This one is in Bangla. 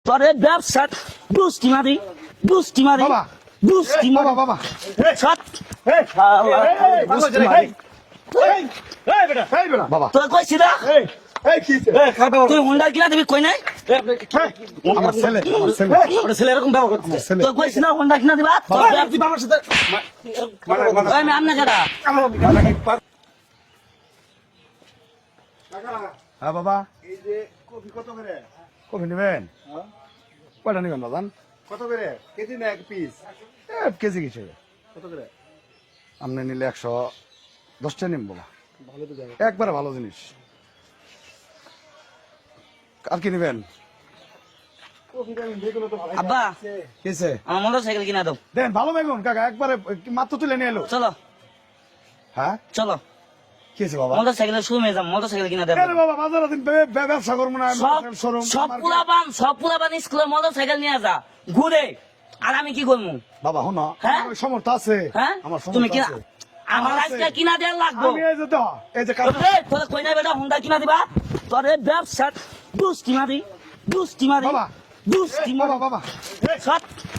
তোরে ব্যবসা দুষ্টি মারি বাবা দুষ্টি মারি বাবা সৎ বাবা তোর কইছি না তুই হুন্ডা কিনা দিবি কই নাই আমার ছেলে ছেলে এরকম ব্যবহার করছে তোর কইছি না হুন্ডা কিনা দিবা তোর ব্যবসা বাবার সাথে আমি আমনা কেডা হ্যাঁ বাবা এই যে কফি কত করে? কফি নেবেন হ্যাঁ? কয়টা নেবেন বাজান কত করে? কেজি না এক পিস? কেজি কিছু কত করে? আপনি নিলে 110টা নিন বাবা ভালো তো জায়গা। একবারে ভালো জিনিস আর কি নেবেন কফিটা আমি যেগুলো তো ভালো আব্বা আছে। কিসে আমার মোটরসাইকেল কিনা দাও দেন ভালো বেগুন কাকা একবারে মাত্র তুলে নিয়ে এলো চলো হ্যাঁ চলো কিসে বাবা মোটরসাইকেলের শোরুমে যাম মোটরসাইকেল কিনা দেবো আরে বাবা বাজারে দিন ব্যবসা করবো না শোরুম সব পুলাবান স্কুলের মোটরসাইকেল নিয়ে যা ঘুরে আর আমি কি করবো বাবা শোনো হ্যাঁ? আমার সমর্থ আছে হ্যাঁ আমার তুমি সমর্থ কিনা আছে আমার আছে। আজকে কিনা দেওয়ার লাগবো আমি এই যে দাও, এই যে কাজ তোর কই না বেটা হুন্ডা কিনা দিবা তোরে ব্যবসা দুষ্টি মারি বাবা দুষ্টি বাবা বাবা সৎ